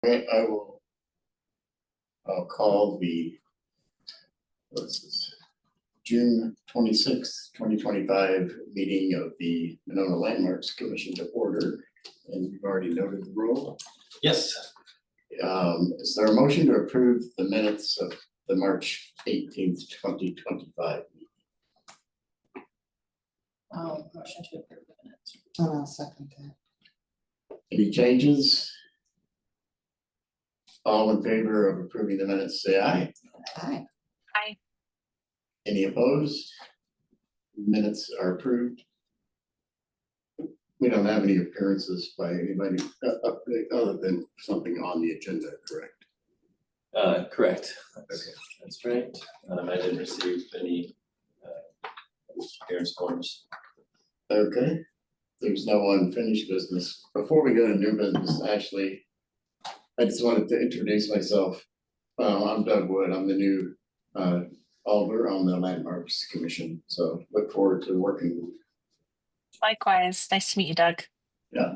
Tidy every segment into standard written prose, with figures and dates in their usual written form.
Okay, I'll call the, what's this, June 26th, 2025 meeting of the Monona Landmarks Commission to order. And you've already noted the roll. Yes. Is there a motion to approve the minutes of the March 18th, 2025 meeting? Motion to approve the minutes. I'll second that. Any changes? All in favor of approving the minutes, say aye. Aye. Aye. Any opposed? Minutes are approved. We don't have any appearances by anybody other than something on the agenda, correct? Correct. Okay. That's right. I didn't receive any appearance forms. Okay, there's no unfinished business. Before we go to new business, Ashley, I just wanted to introduce myself. I'm Doug Wood. I'm the new alder on the Landmarks Commission. So look forward to working with you. Likewise. Nice to meet you, Doug. Yeah.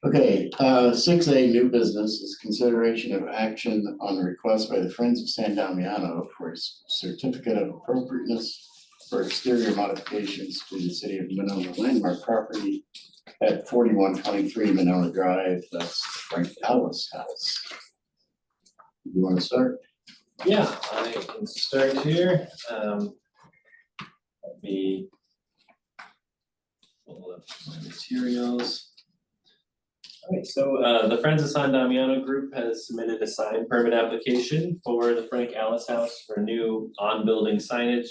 Okay, 6A new business is consideration of action on the request by the Friends of San Damiano for a certificate of appropriateness for exterior modifications to the city of Monona landmark property at 4123 Monona Drive. That's Frank Alice house. You want to start? Yeah, I can start here. Let me pull up my materials. All right, so the Friends of San Damiano group has submitted a sign permit application for the Frank Alice house for new on-building signage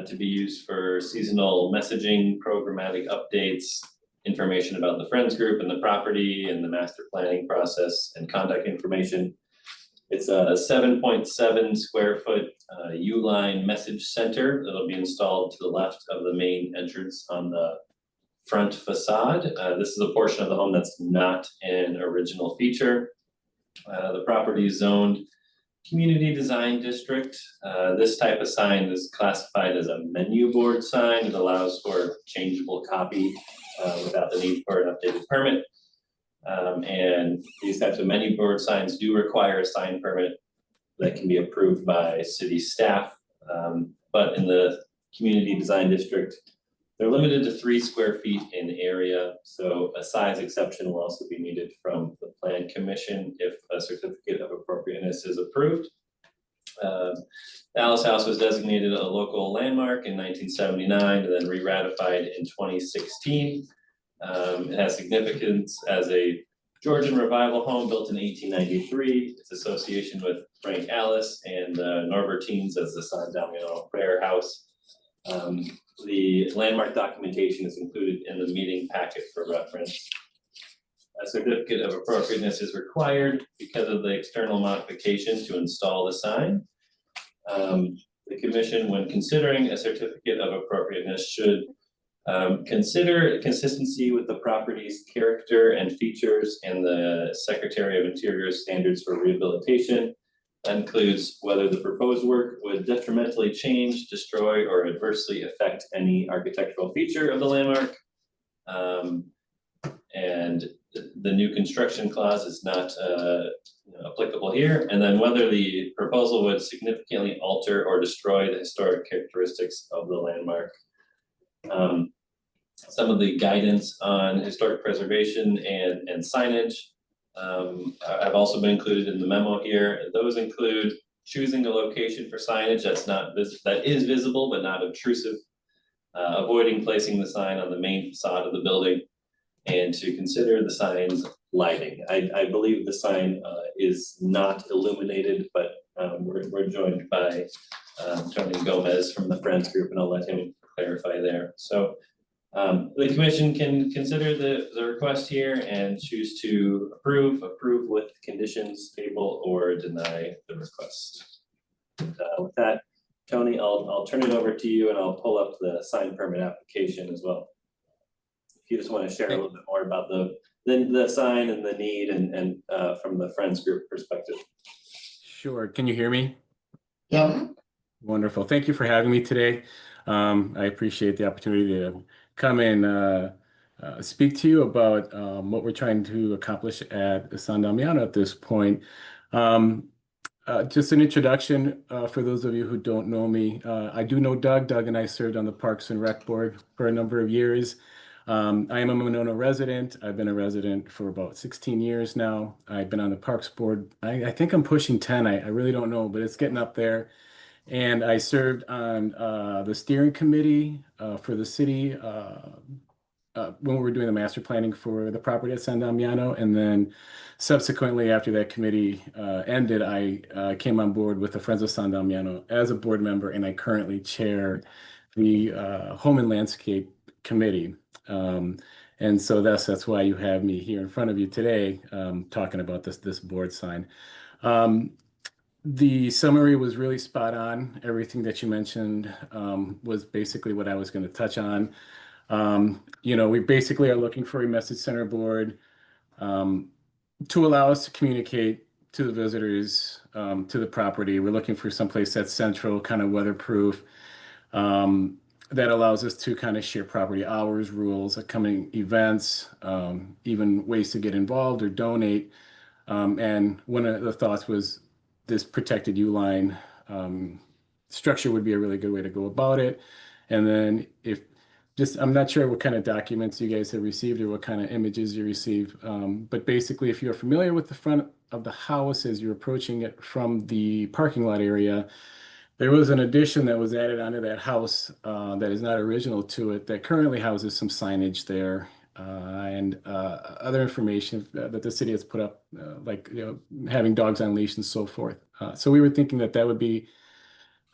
to be used for seasonal messaging, programmatic updates, information about the Friends group and the property and the master planning process and contact information. It's a 7.7 square foot U-line message center that'll be installed to the left of the main entrance on the front facade. This is a portion of the home that's not an original feature. The property is zoned Community Design District. This type of sign is classified as a menu board sign. It allows for changeable copy without the need for an updated permit. And these types of menu board signs do require a sign permit that can be approved by city staff. But in the Community Design District, they're limited to 3 square feet in area, so a size exception will also be needed from the Plan Commission if a certificate of appropriateness is approved. The Alice House was designated a local landmark in 1979 and then re-ratified in 2016. It has significance as a Georgian revival home built in 1893. Its association with Frank Alice and Norbertines as the San Damiano Prayer House. The landmark documentation is included in the meeting packet for reference. A certificate of appropriateness is required because of the external modification to install the sign. The commission, when considering a certificate of appropriateness, should consider consistency with the property's character and features and the Secretary of Interior's standards for rehabilitation. That includes whether the proposed work would detrimentally change, destroy, or adversely affect any architectural feature of the landmark. And the new construction clause is not applicable here. And then whether the proposal would significantly alter or destroy the historic characteristics of the landmark. Some of the guidance on historic preservation and signage have also been included in the memo here. Those include choosing a location for signage that is visible but not obtrusive, avoiding placing the sign on the main facade of the building, and to consider the sign's lighting. I believe the sign is not illuminated, but we're joined by Tony Gomez from the Friends group, and I'll let him clarify there. So the commission can consider the request here and choose to approve with conditions, table, or deny the request. And, with that, Tony, I'll turn it over to you and I'll pull up the sign permit application as well. If you just want to share a little bit more about the sign and the need and from the Friends group perspective. Sure. Can you hear me? Yeah. Wonderful. Thank you for having me today. I appreciate the opportunity to come and speak to you about what we're trying to accomplish at San Damiano at this point. Um, just an introduction for those of you who don't know me. I do know Doug. Doug and I served on the Parks and Rec Board for a number of years. I am a Monona resident. I've been a resident for about 16 years now. I've been on the Parks Board. I think I'm pushing 10. I really don't know, but it's getting up there. And I served on the steering committee for the city when we were doing the master planning for the property at San Damiano. And then subsequently, after that committee ended, I came on board with the Friends of San Damiano as a board member, and I currently chair the Home and Landscape Committee. And so that's why you have me here in front of you today talking about this board sign. The summary was really spot on. Everything that you mentioned was basically what I was going to touch on. We basically are looking for a message center board to allow us to communicate to the visitors to the property. We're looking for someplace that's central, kind of weatherproof, that allows us to kind of share property hours, rules, upcoming events, even ways to get involved or donate. And one of the thoughts was this protected U-line structure would be a really good way to go about it. And then I'm not sure what kind of documents you guys have received or what kind of images you receive, but basically if you're familiar with the front of the house as you're approaching it from the parking lot area, there was an addition that was added onto that house that is not original to it, that currently houses some signage there and other information that the city has put up, like having dogs on leash and so forth. So we were thinking that would be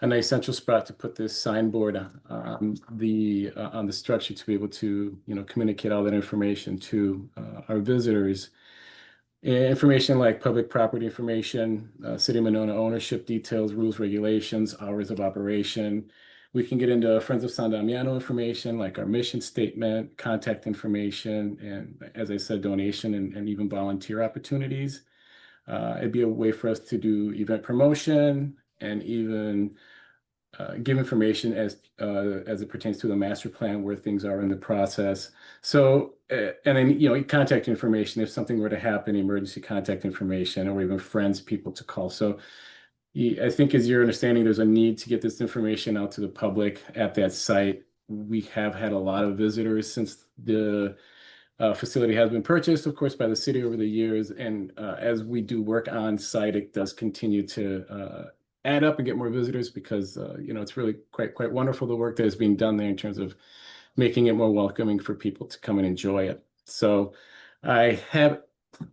a nice central spot to put this signboard on the structure to be able to communicate all that information to our visitors. Information like public property information, City of Monona ownership details, rules, regulations, hours of operation. We can get into Friends of San Damiano information like our mission statement, contact information, and as I said, donation and even volunteer opportunities. It'd be a way for us to do event promotion and even give information as it pertains to the master plan where things are in the process. So, and then, contact information if something were to happen, emergency contact information, or even friends, people to call. So I think as you're understanding, there's a need to get this information out to the public at that site. We have had a lot of visitors since the facility has been purchased, of course, by the city over the years. And as we do work on site, it does continue to add up and get more visitors because it's really quite wonderful the work that is being done there in terms of making it more welcoming for people to come and enjoy it. So I have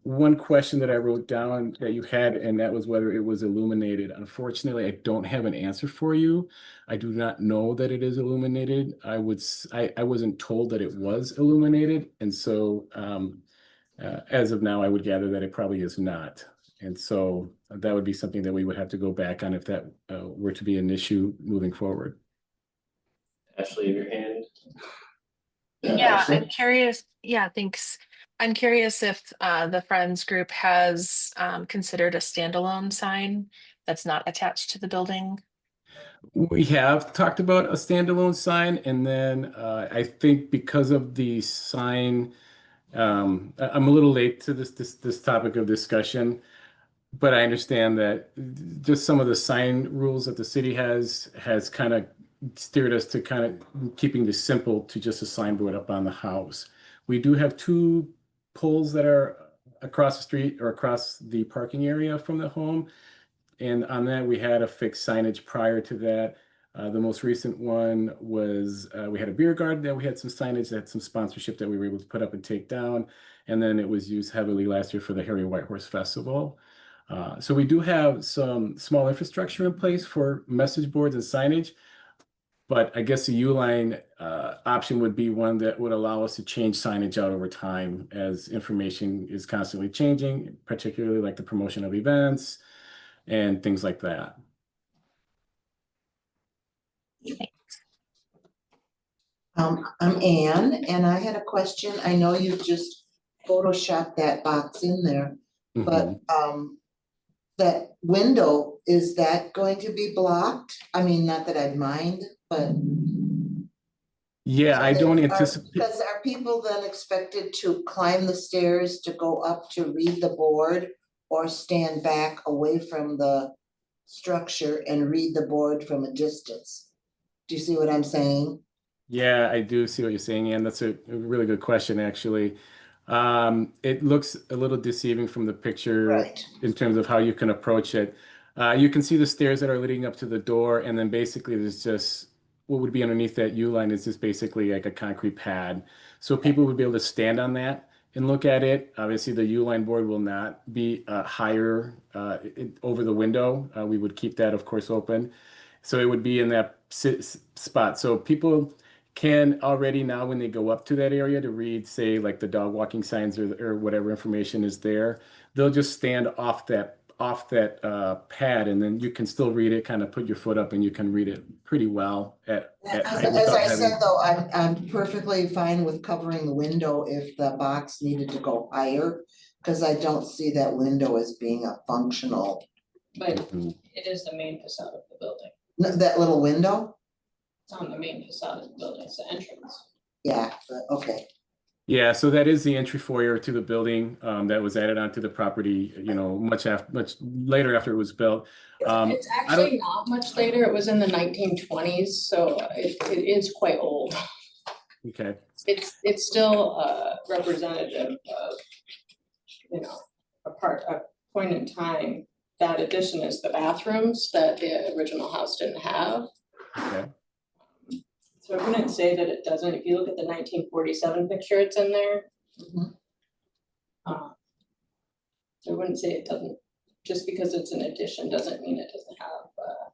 one question that I wrote down that you had, and that was whether it was illuminated. Unfortunately, I don't have an answer for you. I do not know that it is illuminated. I wasn't told that it was illuminated, and so as of now, I would gather that it probably is not. And so that would be something that we would have to go back on if that were to be an issue moving forward. Ashley, your hand. Yeah, Ashley? I'm curious. Yeah, thanks. I'm curious if the Friends group has considered a standalone sign that's not attached to the building. We have talked about a standalone sign, and then I think because of the sign, I'm a little late to this topic of discussion, but I understand that just some of the sign rules that the city has kind of steered us to kind of keeping this simple to just a signboard up on the house. We do have 2 poles that are across the street or across the parking area from the home. And on that, we had a fixed signage prior to that. The most recent one was we had a beer garden that we had some signage that had some sponsorship that we were able to put up and take down. And then it was used heavily last year for the Harry Whitehorse Festival. So we do have some small infrastructure in place for message boards and signage. But I guess the U-line option would be one that would allow us to change signage out over time as information is constantly changing, particularly like the promotion of events and things like that. I'm Anne, and I had a question. I know you just photoshopped that box in there, but that window, is that going to be blocked? I mean, not that I'd mind, but Yeah, I don't anticipate, Because are people then expected to climb the stairs to go up to read the board? Or stand back away from the structure and read the board from a distance? Do you see what I'm saying? yeah, I do see what you're saying, and that's a really good question, actually. It looks a little deceiving from the picture Right. in terms of how you can approach it. You can see the stairs that are leading up to the door, and then basically there's just what would be underneath that U line is just basically like a concrete pad. So people would be able to stand on that and look at it. Obviously, the U line board will not be higher over the window. We would keep that, of course, open. So it would be in that spot. So people can already now, when they go up to that area to read, say, like the dog walking signs or whatever information is there, they'll just stand off that pad, and then you can still read it. Kind of put your foot up, and you can read it pretty well at As height as without I having. said, though, I'm perfectly fine with covering the window if the box needed to go higher. Cause I don't see that window as being a functional, But Mhm. it is the main facade of the building. that little window, It's on the main facade of the building, it's the entrance. yeah, but okay. Yeah, so that is the entry foyer to the building that was added onto the property, much later after it was built. It's I don't, actually not much later, it was in the 1920s, so it is quite old. okay. It's still representative of, a point in time. That addition is the bathrooms that the original house didn't have. Okay. So I wouldn't say that it doesn't, if you look at the 1947 picture, it's in there. Mhm. So I wouldn't say it doesn't, just because it's an addition doesn't mean it doesn't have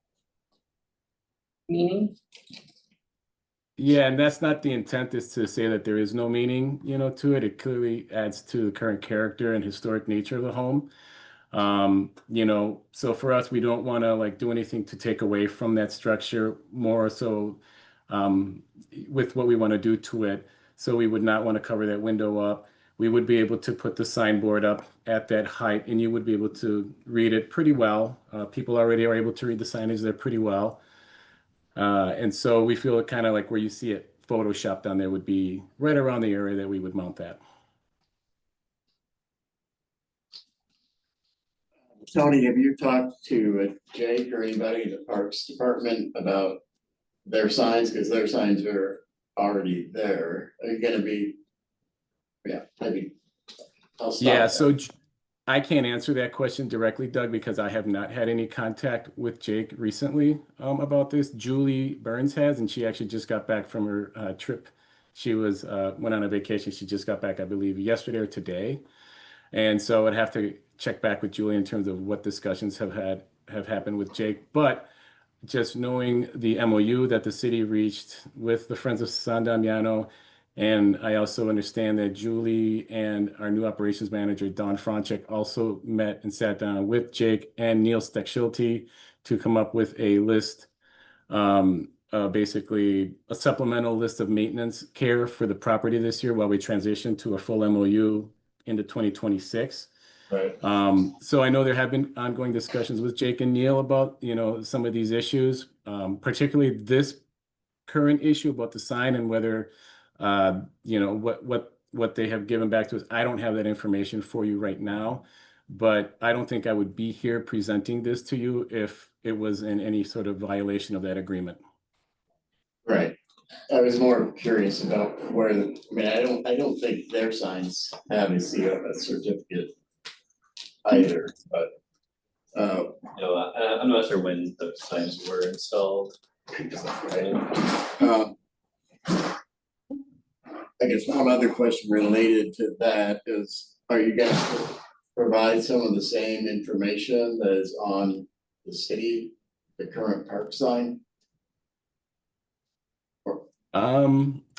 meaning. Yeah, and that's not the intent, is to say that there is no meaning, to it. It clearly adds to the current character and historic nature of the home. So for us, we don't want to like do anything to take away from that structure, more so with what we want to do to it. So we would not want to cover that window up. We would be able to put the signboard up at that height, and you would be able to read it pretty well. People already are able to read the signage there pretty well. And so we feel it kind of like where you see it photoshopped on there would be right around the area that we would mount that. Tony, have you talked to Jake or anybody in the Parks Department about their signs? Because their signs are already there. Are you gonna be? Yeah, maybe. I'll stop Yeah, there. so I can't answer that question directly, Doug, because I have not had any contact with Jake recently about this. Julie Burns has, and she actually just got back from her trip. She went on a vacation. She just got back, I believe, yesterday or today. And so I'd have to check back with Julie in terms of what discussions have happened with Jake. But just knowing the MOU that the city reached with the Friends of San Damiano, and I also understand that Julie and our new operations manager, Don Franchek, also met and sat down with Jake and Neil Steckschulte to come up with a list, basically a supplemental list of maintenance care for the property this year while we transition to a full MOU into 2026. Right. So I know there have been ongoing discussions with Jake and Neil about, some of these issues, particularly this current issue about the sign and whether, what they have given back to us. I don't have that information for you right now, but I don't think I would be here presenting this to you if it was in any sort of violation of that agreement. Right. I was more curious about where, I don't think their signs have a certificate either, but, I'm not sure when the signs were installed. I guess one other question related to that is, are you gonna provide some of the same information that is on the current park sign?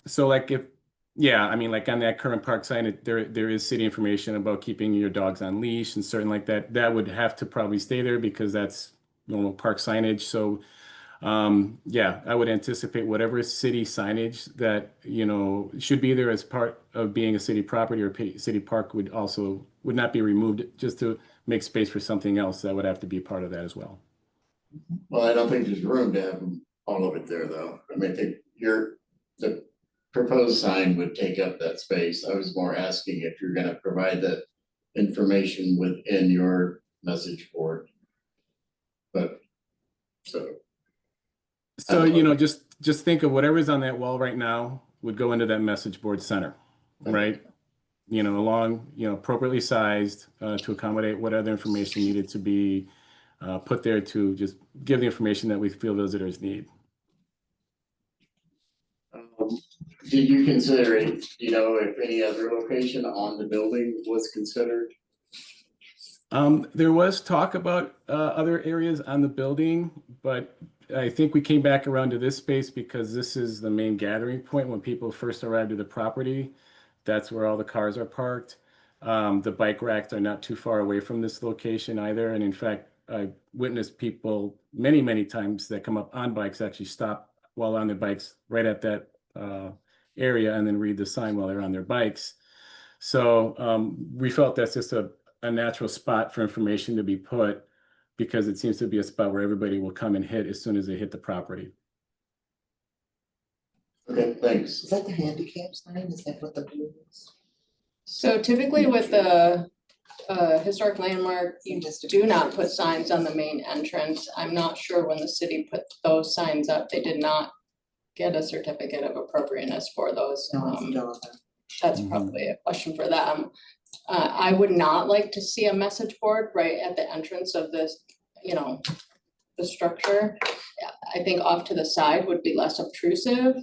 So like like on that current park sign, there is city information about keeping your dogs on leash and certain like that. That would have to probably stay there because that's normal park signage. So I would anticipate whatever city signage that, should be there as part of being a city property or city park would not be removed just to make space for something else. That would have to be part of that as well. Well, I don't think there's room to have all of it there, though. I think the proposed sign would take up that space. I was more asking if you're gonna provide that information within your message board. But, so, So, just think of whatever's on that wall right now would go into that message board center, right? Along, appropriately sized to accommodate what other information needed to be put there to just give the information that we feel visitors need. did you consider it, if any other location on the building was considered? There was talk about other areas on the building, but I think we came back around to this space because this is the main gathering point when people first arrive to the property. That's where all the cars are parked. The bike racks are not too far away from this location either. And in fact, I witnessed people many, many times that come up on bikes actually stop while on their bikes right at that area and then read the sign while they're on their bikes. So we felt that's just a natural spot for information to be put because it seems to be a spot where everybody will come and hit as soon as they hit the property. Okay, thanks. Is that the handicap sign? Is that what the blue is? So typically with the historic landmark, you just do not put signs on the main entrance. I'm not sure when the city put those signs up, they did not get a certificate of appropriateness for those. No, it's not. That's Mhm. probably a question for them. I would not like to see a message board right at the entrance of this, the structure. I think off to the side would be less obtrusive.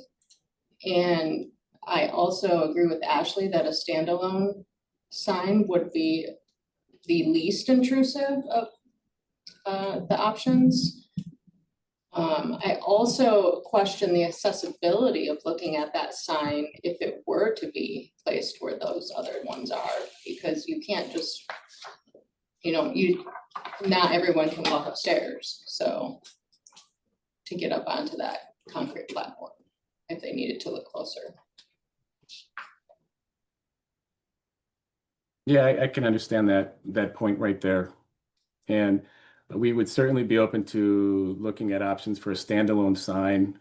And I also agree with Ashley that a standalone sign would be the least intrusive of the options. I also question the accessibility of looking at that sign if it were to be placed where those other ones are, because you can't just, not everyone can walk upstairs, so to get up onto that concrete platform if they needed to look closer. Yeah, I can understand that point right there. And we would certainly be open to looking at options for a standalone sign.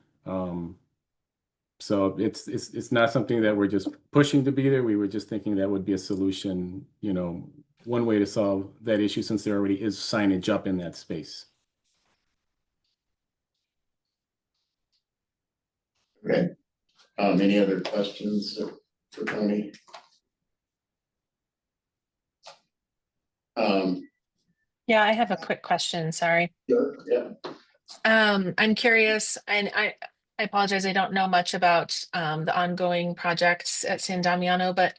So it's not something that we're just pushing to be there. We were just thinking that would be a solution, one way to solve that issue since there already is signage up in that space. Okay. Any other questions for Tony? Yeah, I have a quick question, sorry. Sure, yeah. I'm curious, and I apologize, I don't know much about the ongoing projects at San Damiano, but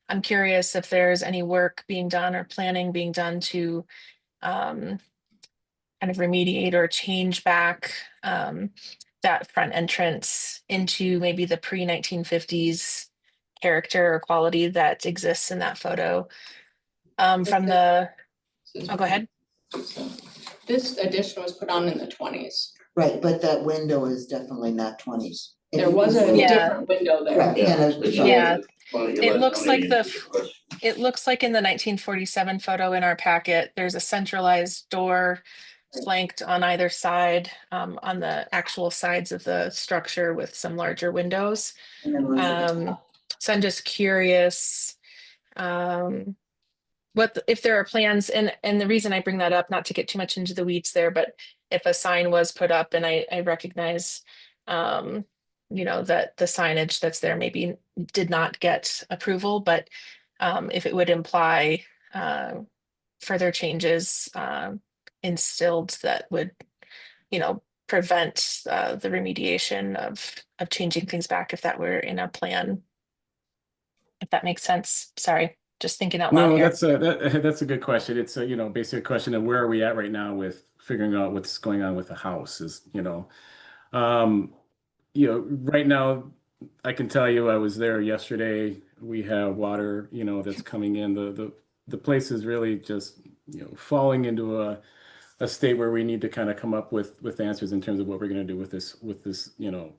I'm curious if there's any work being done or planning being done to kind of remediate or change back that front entrance into maybe the pre-1950s character or quality that exists in that photo. From the, oh, go ahead. This addition was put on in the 20s. Right, but that window is definitely not 20s. There was a Yeah. different window there. Right, Yeah. and Yeah. Well, you It let looks Tony like the answer question. It looks like in the 1947 photo in our packet, there's a centralized door flanked on either side, on the actual sides of the structure with some larger windows. So I'm just curious, if there are plans, and the reason I bring that up, not to get too much into the weeds there, but if a sign was put up, and I recognize, that the signage that's there maybe did not get approval, but if it would imply further changes instilled that would, prevent the remediation of changing things back if that were in a plan. If that makes sense. Sorry, just thinking out loud No, here. that's a good question. It's a, basically a question of where are we at right now with figuring out what's going on with the house is, right now I can tell you I was there yesterday. We have water, that's coming in. The place is really just, falling into a state where we need to kind of come up with answers in terms of what we're going to do with this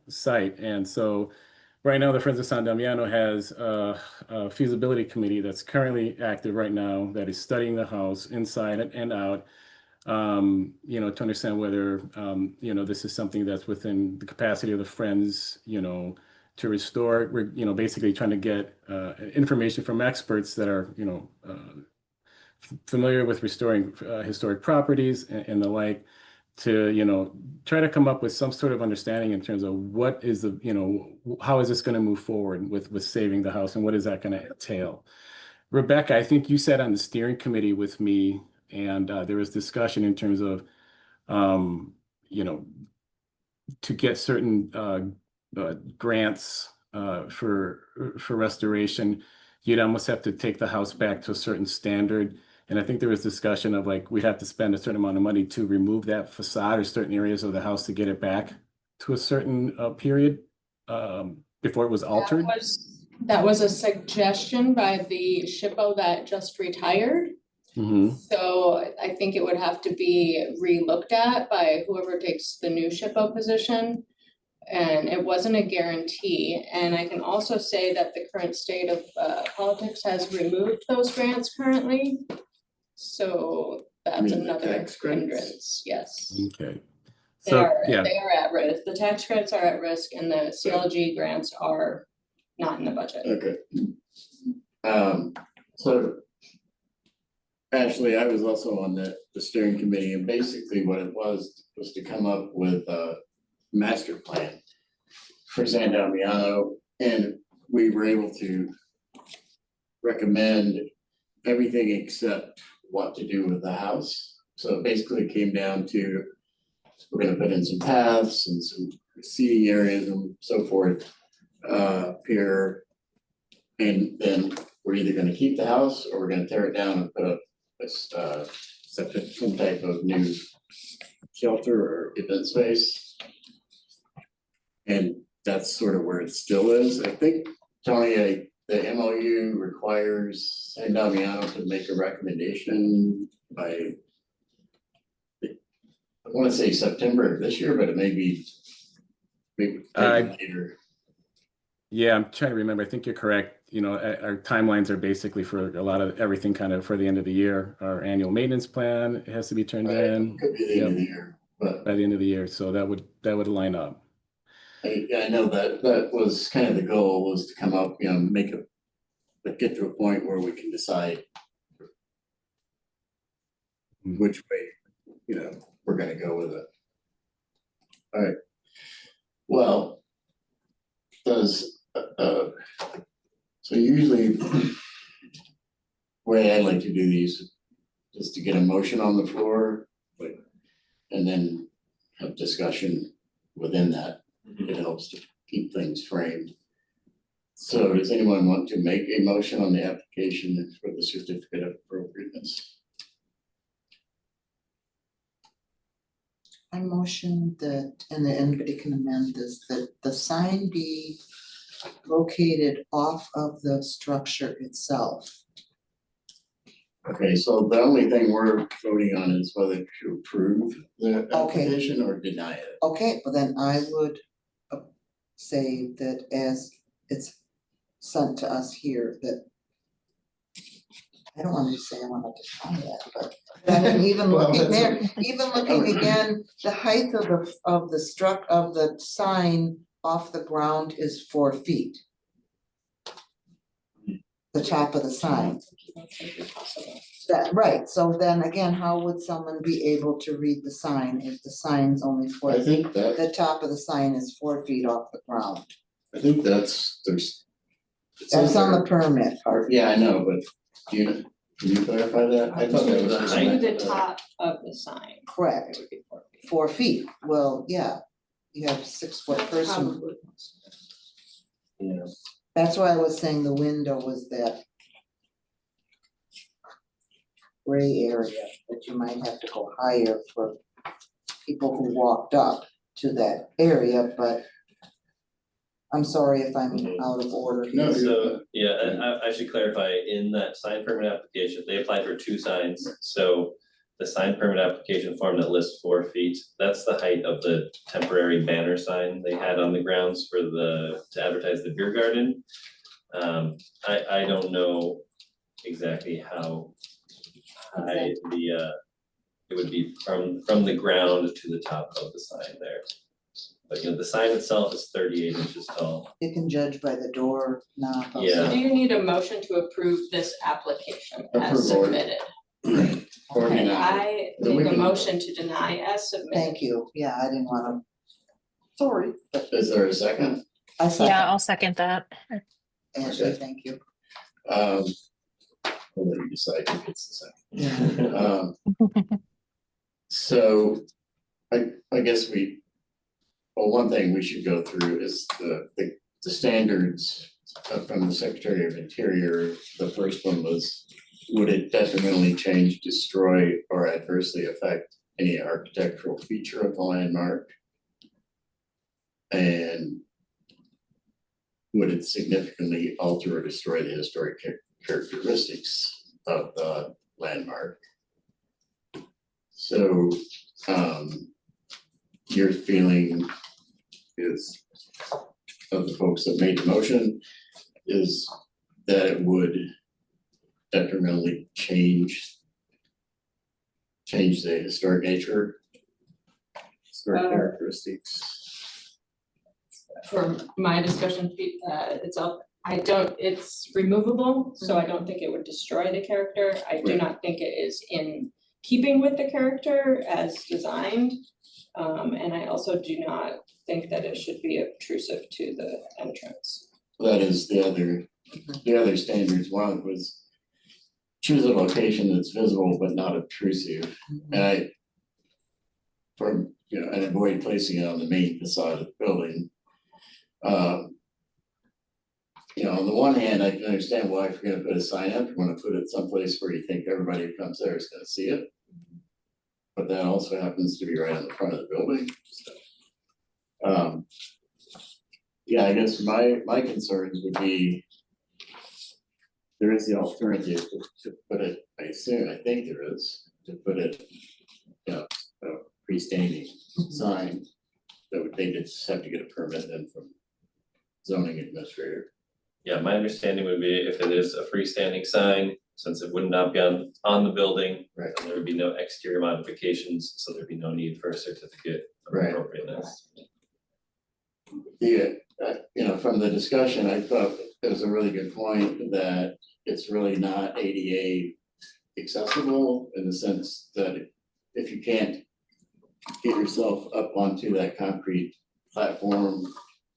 site. And so right now, the Friends of San Damiano has a feasibility committee that's currently active right now that is studying the house inside and out, to understand whether, this is something that's within the capacity of the Friends, to restore. We're, you know, basically trying to get information from experts that are, you know, familiar with restoring historic properties and the like, to, you know, try to come up with some sort of understanding in terms of what is the, you know, how is this going to move forward with saving the house, and what is that going to entail? Rebecca, I think you sat on the steering committee with me, and there was discussion in terms of, you know, to get certain grants for restoration, you'd almost have to take the house back to a certain standard. And I think there was discussion of like, we'd have to spend a certain amount of money to remove that facade or certain areas of the house to get it back to a certain period before it was altered. That was a suggestion by the SHPO that just retired. Mm-hmm. So I think it would have to be re-looked at by whoever takes the new SHPO position. And it wasn't a guarantee. And I can also say that the current state of politics has removed those grants currently. So that's mean the another tax credits? hindrance, yes. Okay. They So, are, yeah, they are at risk. The tax credits are at risk and the CLG grants are not in the budget. Okay. So Ashley, I was also on the steering committee, and basically what it was to come up with a master plan for San Damiano, and we were able to recommend everything except what to do with the house. So it basically came down to, we're gonna put in some paths and some seating areas and so forth here. And then we're either gonna keep the house or we're gonna tear it down and put up some type of new shelter or event space. And that's sort of where it still is. I think, Tony, the MOU requires San Damiano to make a recommendation by, I wanna say September of this year, but it may be maybe later. yeah, I'm trying to remember. I think you're correct. You know, our timelines are basically for a lot of everything kind of for the end of the year. Our annual maintenance plan has to be turned in Could be the end of the year, but by the end of the year. So that would line up. I know that was kind of the goal, was to come up, you know, get to a point where we can decide which way, you know, we're gonna go with it. All right. Well, so usually the way I like to do these is to get a motion on the floor, and then have discussion within that. It helps to keep things framed. So does anyone want to make a motion on the application for the certificate of appropriateness? I motion that, and then anybody can amend this, that the sign be located off of the structure itself. Okay, so the only thing we're voting on is whether to approve the application or deny it. Okay, well then I would say that as it's sent to us here, that I don't want to say I want to define that, but I mean, even Well, looking that's there, even looking again, the height of the sign off the ground is 4 feet. The top of the sign. That, right, so then again, how would someone be able to read the sign if the sign's only 4 I feet? think that, The top of the sign is 4 feet off the ground. I think there's. That's on the permit part. Yeah, I know, but can you clarify that? I thought that was. To the top of the sign. Correct, It would be 4 feet. 4 feet, well, yeah, you have 6 foot person. Probably. Yeah. That's why I was saying the window was that gray area, that you might have to go higher for people who walked up to that area, but I'm sorry if I'm out of order. No, here. So, yeah, I should clarify, in that sign permit application, they applied for 2 signs, so the sign permit application form that lists 4 feet, that's the height of the temporary banner sign they had on the grounds for to advertise the beer garden. I don't know exactly how high it would be from the ground to the top of the sign there. But the sign itself is 38 inches tall. You can judge by the door knob. So Yeah. do you need a motion to approve this application as Approve. submitted? Or Okay, deny. I Then we make a can- motion to deny as submitted. Thank you, yeah, I didn't wanna. Sorry. Is there a second? I Yeah, second, I'll second that. Ashley, Okay. thank you. We'll let you decide who gets the Yeah. second. So I guess well, one thing we should go through is the standards from the Secretary of Interior. The first one was, would it detrimentally change, destroy, or adversely affect any architectural feature of the landmark? And would it significantly alter or destroy the historic characteristics of the landmark? So, your feeling is, of the folks that made the motion, is that it would detrimentally change the historic nature, historic characteristics. For my discussion, it's up, it's removable, so I don't think it would destroy the character. I do Right. not think it is in keeping with the character as designed. And I also do not think that it should be obtrusive to the entrance. That is the other standards. One was choose a location that's visible but not obtrusive. And and avoid placing it on the main facade of the building. On the one hand, I can understand why if you're gonna put a sign up, you wanna put it someplace where you think everybody who comes there is gonna see it. But that also happens to be right on the front of the building, so. Yeah, I guess my concerns would be, there is the alternative to put it, I think there is, to put it, a freestanding sign that they just have to get a permit then from zoning administrator. Yeah, my understanding would be if it is a freestanding sign, since it would not be on the building. Right. And there would be no exterior modifications, so there'd be no need for a certificate of Right. appropriateness. From the discussion, I thought it was a really good point that it's really not ADA accessible in the sense that if you can't get yourself up onto that concrete platform,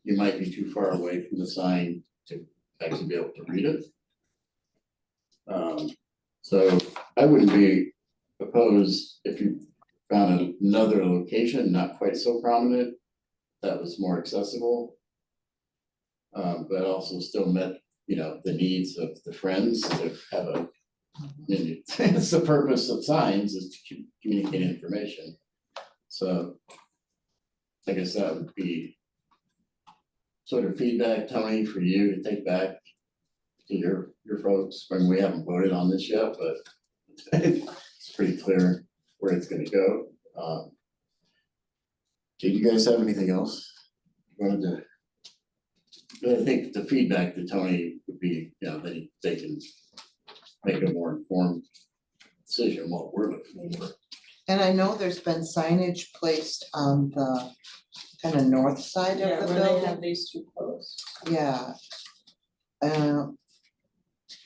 you might be too far away from the sign to actually be able to read it. So I wouldn't be opposed if you found another location, not quite so prominent, that was more accessible. But also still met, the needs of the friends to have it's the purpose of signs is to communicate information. So I guess that would be sort of feedback, Tony, for you to take back to your folks. I mean, we haven't voted on this yet, but it's pretty clear where it's gonna go. Did you guys have anything else? I think the feedback to Tony would be, that they can make a more informed decision what we're looking for. And I know there's been signage placed on the kind of north side Yeah, of the where they have building, these two posts. yeah.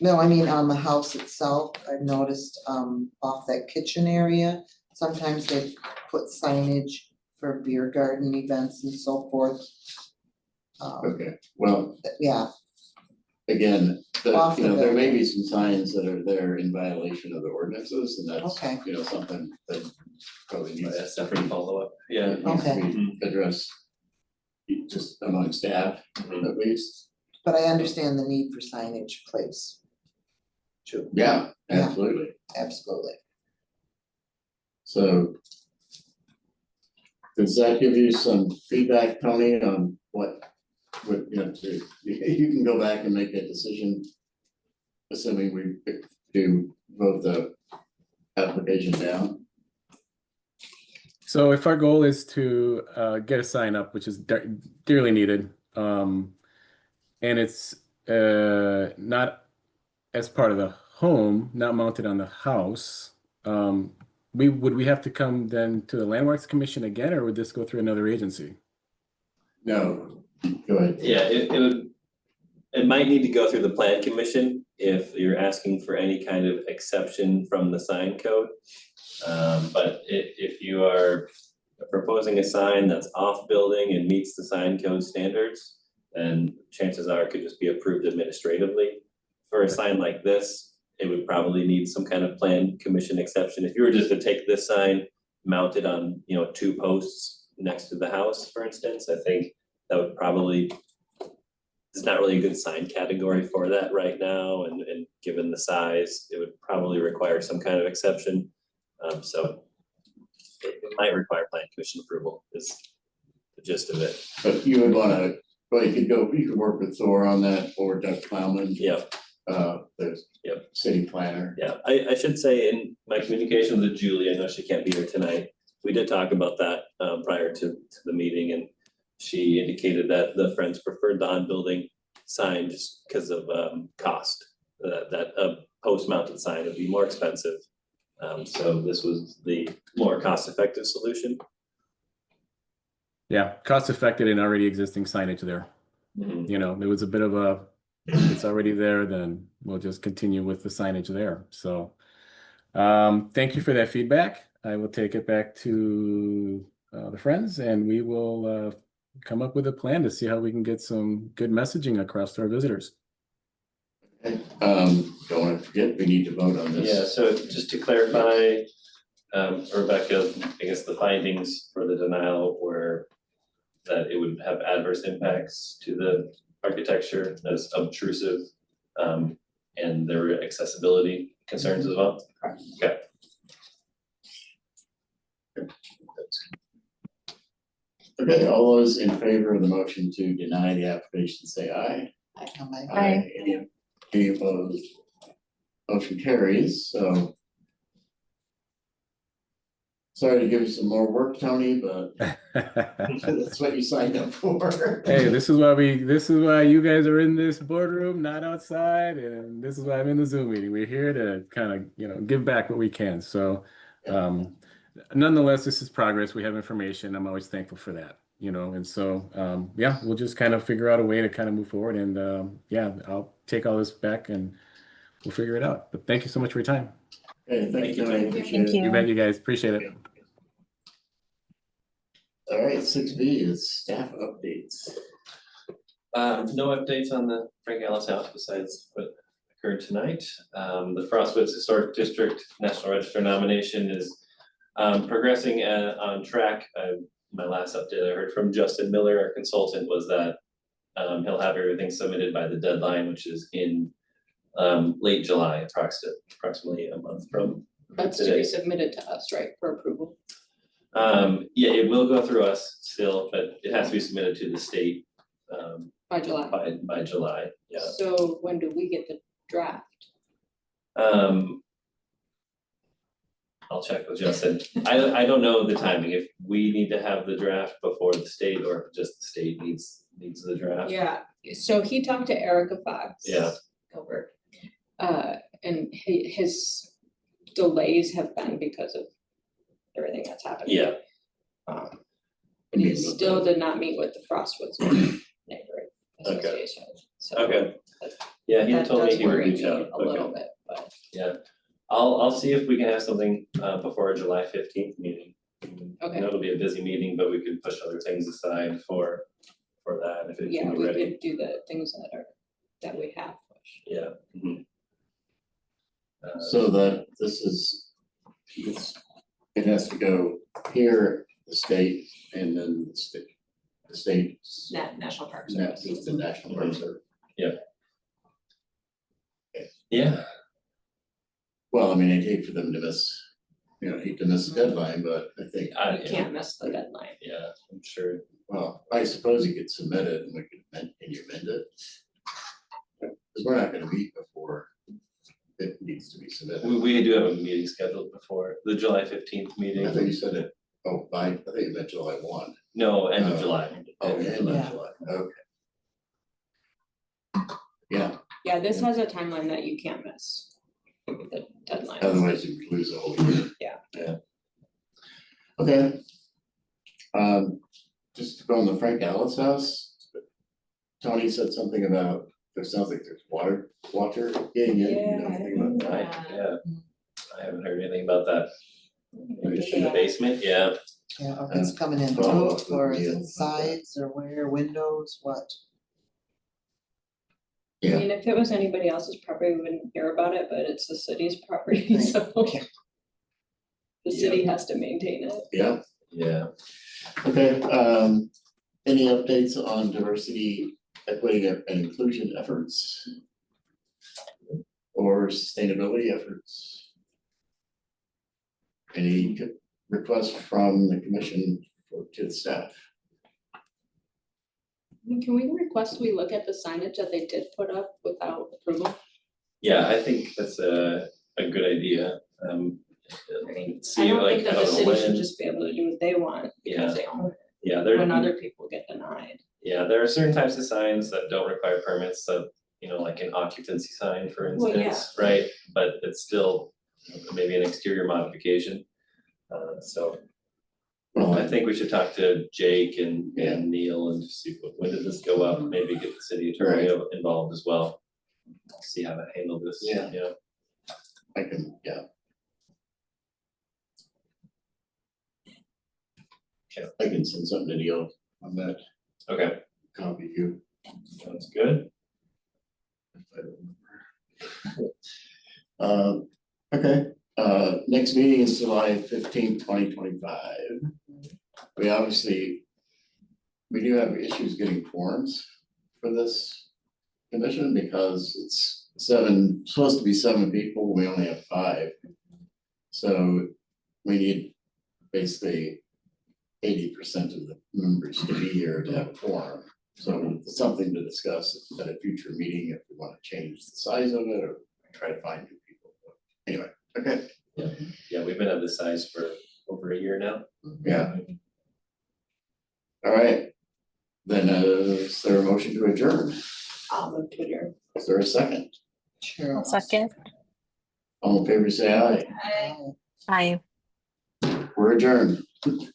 No, I mean, on the house itself, I've noticed, off that kitchen area, sometimes they put signage for beer garden events and so forth. Okay, well, Yeah, again, Off the there may building. be some signs that are there in violation of the ordinances, and that's, Okay. Something that probably But needs. that's separate follow-up, yeah. Needs to Okay. be addressed just among staff, at least. but I understand the need for signage placed. True, Yeah, Yeah. absolutely. absolutely. So does that give you some feedback, Tony, on what, you can go back and make that decision, assuming we do vote the application down? So if our goal is to get a sign up, which is dearly needed, and it's not as part of the home, not mounted on the house, would we have to come then to the Landmarks Commission again, or would this go through another agency? No, go ahead. Yeah, it might need to go through the plan commission if you're asking for any kind of exception from the sign code. But if you are proposing a sign that's off building and meets the sign code standards, then chances are it could just be approved administratively. For a sign like this, it would probably need some kind of plan commission exception. If you were just to take this sign, mount it on, 2 posts next to the house, for instance, I think that would probably, it's not really a good sign category for that right now, and given the size, it would probably require some kind of exception. So it might require plan commission approval is the gist of it. But you would wanna, well, you could work with Thor on that, or Doug Plowman. Yep. The Yep. city planner. Yeah, I should say in my communication with Julie, I know she can't be here tonight, we did talk about that prior to the meeting, and she indicated that the Friends preferred the on-building sign just because of cost. That a post-mounted sign would be more expensive. So this was the more cost-effective solution. Yeah, cost effective and already existing signage there. Mhm. There was a bit of a, if it's already there, then we'll just continue with the signage there. So thank you for that feedback. I will take it back to the Friends, and we will come up with a plan to see how we can get some good messaging across to our visitors. Don't wanna forget, we need to vote on this. Yeah, so just to clarify, Rebecca, I guess the findings for the denial were that it would have adverse impacts to the architecture as obtrusive, and there were accessibility concerns as well. Okay. Okay, all those in favor of the motion to deny the application, say aye. Aye. Any opposed? Motion carries, so. Sorry to give you some more work, Tony, but that's what you signed up for. Hey, this is why you guys are in this boardroom, not outside, and this is why I'm in the Zoom meeting. We're here to kind of, give back what we can. So, nonetheless, this is progress. We have information. I'm always thankful for that, and so, we'll just kind of figure out a way to kind of move forward, and I'll take all this back and we'll figure it out. But thank you so much for your time. Okay, thank you, Tony. Appreciate Thank it. you. You bet, you guys. Appreciate it. All right, 6B is staff updates. No updates on the Frank Ellis House besides what occurred tonight. The Frostwoods Historic District National Register nomination is progressing on track. My last update I heard from Justin Miller, our consultant, was that he'll have everything submitted by the deadline, which is in late July, approximately a month from That's to today. be submitted to us, right, for approval? Yeah, it will go through us still, but it has to be submitted to the state By July. by July, yeah. So when do we get the draft? I'll check with Justin. I don't know the timing, if we need to have the draft before the state or if just the state needs the draft. Yeah, so he talked to Erica Fox. Yeah. Gilbert. And his delays have been because of everything that's happening. Yeah, But he still did not meet with the Frostwoods neighborhood association, so. okay. Yeah, he That told me does he would worry reach me out. a little bit, but Yeah, I'll see if we can have something before our July 15th meeting. I Okay. know it'll be a busy meeting, but we could push other things aside for that if it yeah, can be we ready. could do the things that we have pushed. Yeah. Mhm. So it has to go here, the state, and then the state. National Park That's the National Park Service. Yeah, Well, I mean, I'd hate for them to miss, hate to miss the deadline, but I think, You can't miss the deadline. yeah, I'm sure. well, I suppose you could submit it and can you amend it? Because we're not gonna meet before it needs to be submitted. We do have a meeting scheduled before the July 15th meeting. I thought you said it, I think you meant July 1. No, end of Oh. July. Oh, End of yeah, July. Yeah. July, okay. Yeah, Yeah, this has a timeline that you can't miss, the deadline. otherwise you would lose the whole year. Yeah. Yeah. Okay. just to go on the Frank Alice house. Tony said something about, there sounds like there's water getting in, you know anything about that? Right, yeah. I haven't heard anything about that. Maybe it's in the basement, yeah. Yeah, or if it's coming in the Follow roof up with or Neil is about it that. sides or where, windows, what? I Yeah. mean, if it was anybody else's property, we wouldn't hear about it, but it's the city's property, Right. so. Yeah. The city has to maintain it. Yeah, Yeah. okay, any updates on diversity, equity and inclusion efforts? Or sustainability efforts? Any requests from the commission to the staff? Can we request we look at the signage that they did put up without approval? Yeah, I think that's a good idea. I mean, I See, don't like, think that I the don't know city should when- just be able to do what they want because they own Yeah, it, there, when other people get denied. yeah, there are certain types of signs that don't require permits, so, you know, like an occupancy sign, for Well, yeah. instance, right? But it's still maybe an exterior modification. So Well, I think we should talk to Jake and Yeah. Neil and just see when did this go up, maybe get the city attorney involved as well. See how to handle this, Yeah. yeah. I can, yeah. Yeah. I can send something to Neil on that, Okay, copy you. sounds good. if I remember. Okay, next meeting is July 15th, 2025. We obviously, we do have issues getting forms for this commission because it's supposed to be 7 people, we only have 5. So we need basically 80% of the members to be here to have a quorum. So it's something to discuss at a future meeting if we want to change the size of it or try to find new people. Anyway, okay, Yeah, we've been at this size for over a year now. yeah. All right, then is there a motion to adjourn? I'll move to adjourn. Is there a second? Sure. I'll second. All in favor, say aye. Bye. We're adjourned.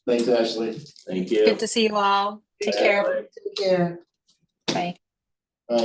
Thanks, Ashley. Thank you. Good to see you all. Take care. Take care. Bye. Bye.